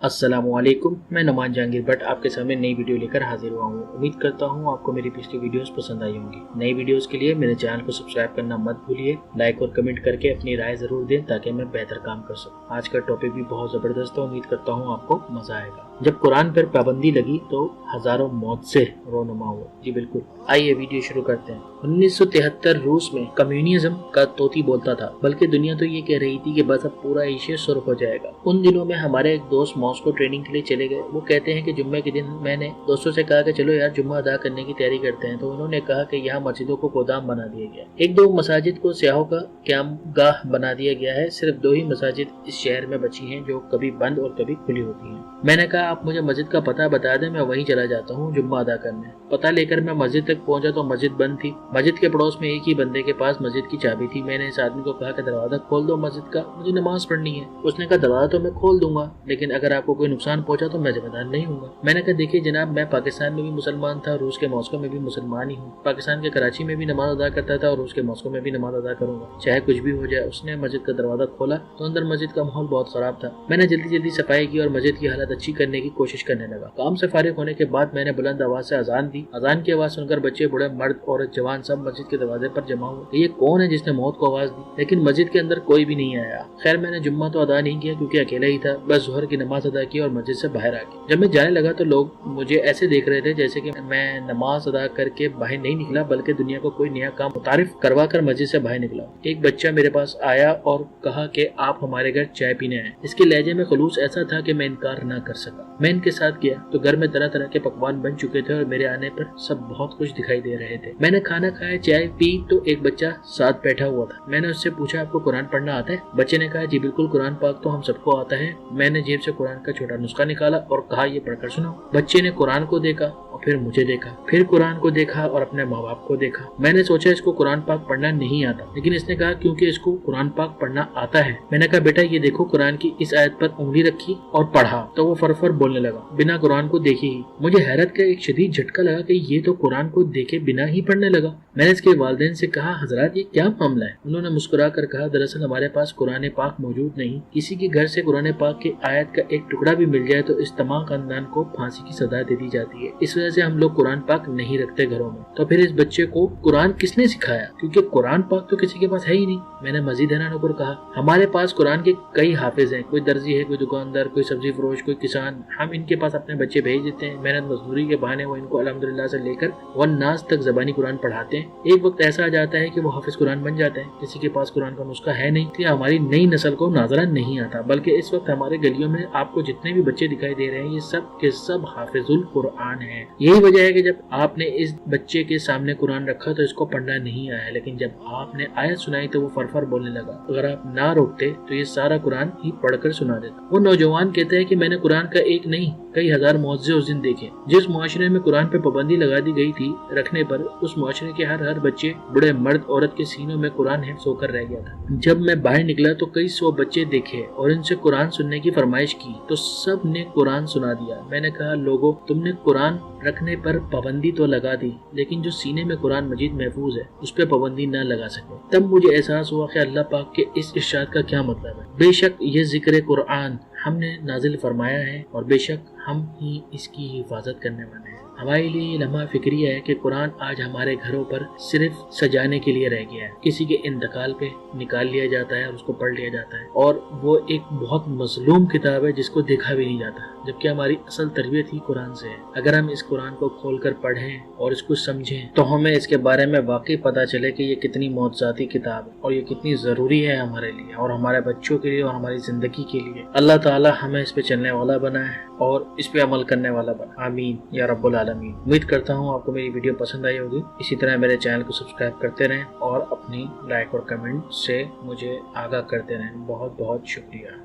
अस्सलामुअलैकुम, मैं नुमान जहांगीर भट्ट आपके सामने नई वीडियो लेकर हाजिर हुआ हूँ। उम्मीद करता हूँ आपको मेरी पिछली वीडियोस पसंद आई होंगी। नई वीडियोस के लिए मेरे चैनल को सब्सक्राइब करना मत भूलिए। लाइक और कमेंट करके अपनी राय जरूर दें ताकि मैं बेहतर काम कर सकूँ। आज का टॉपिक भी बहुत जबरदस्त है, उम्मीद करता हूँ आपको मजा आएगा। जब कुरान पर पाबंदी लगी तो हजारों मौत से रोनुमा हुए। जी बिल्कुल, आइए वीडियो शुरू करते हैं। 1973 रूस में कम्युनिज्म का तोती बोलता था, बल्कि दुनिया तो ये कह रही थी कि बस अब पूरा एशिया सुर्ख हो जाएगा। उन दिनों में हमारे एक दोस्त मॉस्को ट्रेनिंग के लिए चले गए। वो कहते हैं कि जुम्मे के दिन मैंने दोस्तों से कहा कि चलो यार जुम्मा अदा करने की तैयारी करते हैं, तो उन्होंने कहा कि यहाँ मस्जिदों को गोदाम बना दिया गया, एक दो मसाजिद को सियाहों का क़यामगाह बना दिया गया है। सिर्फ 2 ही मसाजिद इस शहर में बची हैं जो कभी बंद और कभी खुली होती हैं। मैंने कहा आप मुझे मस्जिद का पता बता दें, मैं वहीं चला जाता हूँ जुम्मा अदा करने। पता लेकर मैं मस्जिद तक पहुंचा तो मस्जिद बंद थी। मस्जिद के पड़ोस में एक ही बंदे के पास मस्जिद की चाबी थी। मैंने इस आदमी को कहा कि दरवाजा खोल दो मस्जिद का, मुझे नमाज पढ़नी है। उसने कहा दरवाजा तो मैं खोल दूंगा, लेकिन अगर आपको कोई नुकसान पहुंचा तो मैं जिम्मेदार नहीं हूँ। मैंने कहा देखिए जनाब, मैं पाकिस्तान में भी मुसलमान था, रूस के मॉस्को में भी मुसलमान ही हूँ। पाकिस्तान के कराची में भी नमाज अदा करता था और रूस के मॉस्को में भी नमाज अदा करूंगा, चाहे कुछ भी हो जाए। उसने मस्जिद का दरवाजा खोला तो अंदर मस्जिद का माहौल बहुत खराब था। मैंने जल्दी जल्दी सफाई की और मस्जिद की हालत अच्छी करने की कोशिश करने लगा। काम से फारिग होने के बाद मैंने बुलंद आवाज से अजान दी। अजान की आवाज सुनकर बच्चे, बूढ़े, मर्द, औरत, जवान सब मस्जिद के दरवाजे पर जमा हुए। ये कौन है जिसने मौत को आवाज दी? लेकिन मस्जिद के अंदर कोई भी नहीं आया। खैर मैंने जुम्मा तो अदा नहीं किया क्योंकि अकेला ही था। बस ज़ोहर की नमाज अदा की और मस्जिद से बाहर आ गया। जब मैं जाने लगा तो लोग मुझे ऐसे देख रहे थे जैसे कि मैं नमाज अदा करके बाहर नहीं निकला, बल्कि दुनिया को कोई नया काम मुतारिफ करवा कर मस्जिद से बाहर निकला। एक बच्चा मेरे पास आया और कहा कि आप हमारे घर चाय पीने आए। इसके लहजे में खलूस ऐसा था कि मैं इनकार ना कर सका। मैं इनके साथ गया तो घर में तरह तरह के पकवान बन चुके थे और मेरे आने पर सब बहुत कुछ दिखाई दे रहे थे। मैंने खाना खाया, चाय पी तो एक बच्चा साथ बैठा हुआ था। मैंने उससे पूछा आपको कुरान पढ़ना आता है? बच्चे ने कहा जी बिल्कुल, कुरान पाक तो हम सबको आता है। मैंने जेब से कुरान का छोटा नुस्खा निकाला और कहा ये पढ़कर सुनो। बच्चे ने कुरान को देखा और फिर मुझे देखा, फिर कुरान को देखा और अपने माँ बाप को देखा। मैंने सोचा इसको कुरान पाक पढ़ना नहीं आता, लेकिन इसने कहा क्योंकि इसको कुरान पाक पढ़ना आता है। मैंने कहा बेटा ये देखो, कुरान की इस आयत पर उंगली रखी और पढ़ा तो वो फरफर बोलने लगा बिना कुरान को देखे ही। मुझे हैरत का एक शदीद झटका लगा कि ये तो कुरान को देखे बिना ही पढ़ने लगा। मैंने इसके वालिदैन से कहा हजरत ये क्या मामला है? उन्होंने मुस्कुरा कर कहा दरअसल हमारे पास कुरान पाक मौजूद नहीं। किसी के घर से कुरान पाक के आयत का एक टुकड़ा भी मिल जाए तो इस तमाम खानदान को फांसी की सजा दे दी जाती है। इस वजह से हम लोग कुरान पाक नहीं रखते घरों में। तो फिर इस बच्चे को कुरान किसने सिखाया, क्योंकि कुरान पाक तो किसी के पास है ही नहीं। मैंने मजीद हैरान होकर कहा हमारे पास कुरान के कई हाफिज हैं, कोई दर्जी है, कोई दुकानदार, कोई सब्जी फरोश, कोई किसान। हम इनके पास अपने बच्चे भेज देते हैं, मेहनत मजदूरी के बहाने वो इनको अल्हम्दुलिल्लाह से लेकर वन नास तक ज़बानी कुरान पढ़ाते हैं। एक वक्त ऐसा आ जाता है कि वो हाफिज कुरान बन जाते हैं। किसी के पास कुरान का नुस्खा है नहीं कि हमारी नई नस्ल को नाजरा नहीं आता, बल्कि इस वक्त हमारे गलियों में आपको जितने भी बच्चे दिखाई दे रहे हैं ये सब के सब हाफिजुल कुरान हैं। यही वजह है कि जब आपने इस बच्चे के सामने कुरान रखा तो इसको पढ़ना नहीं आया, लेकिन जब आपने आयत सुनाई तो वो फरफर बोलने लगा। अगर आप ना रोकते तो ये सारा कुरान ही पढ़कर सुना देता। वो नौजवान कहता है कि मैंने कुरान का एक नहीं कई हजार मौजज़े उस दिन देखे। जिस मुआशरे में कुरान पे पाबंदी लगा दी गई थी रखने पर, उस मुआशरे के हर बच्चे, बूढ़े, मर्द, औरत के सीनों में कुरान हिफ्ज़ होकर रह गया था। जब मैं बाहर निकला तो कई 100 बच्चे देखे और इनसे कुरान सुनने की फरमाइश की तो सब ने कुरान सुना दिया। मैंने कहा लोगों, तुमने कुरान रखने पर पाबंदी तो लगा दी, लेकिन जो सीने में कुरान मजीद महफूज है उस पर पाबंदी न लगा सके। तब मुझे एहसास हुआ कि अल्लाह पाक के इस इरशाद का क्या मतलब है। बेशक ये जिक्र कुरान हमने नाजिल फरमाया है और बेशक हम ही इसकी हिफाजत करने वाले हैं। हमारे लिए ये लम्हा फिक्रिया है कि कुरान आज हमारे घरों पर सिर्फ सजाने के लिए रह गया है। किसी के इंतकाल पे निकाल लिया जाता है और उसको पढ़ लिया जाता है, और वो एक बहुत मजलूम किताब है जिसको देखा भी नहीं जाता, जबकि हमारी असल तरबियत ही कुरान से है। अगर हम इस कुरान को खोलकर पढ़ें और इसको समझें तो हमें इसके बारे में वाकई पता चले कि ये कितनी मौजज़ाती किताब है और ये कितनी ज़रूरी है हमारे लिए और हमारे बच्चों के लिए और हमारी ज़िंदगी के लिए। अल्लाह ताला हमें इस पे चलने वाला बनाए और इस पे अमल करने वाला बना। आमीन या रब्बुल आलमीन। उम्मीद करता हूँ आपको मेरी वीडियो पसंद आई होगी। इसी तरह मेरे चैनल को सब्सक्राइब करते रहें और अपनी लाइक और कमेंट से मुझे आगाह करते रहें। बहुत बहुत शुक्रिया।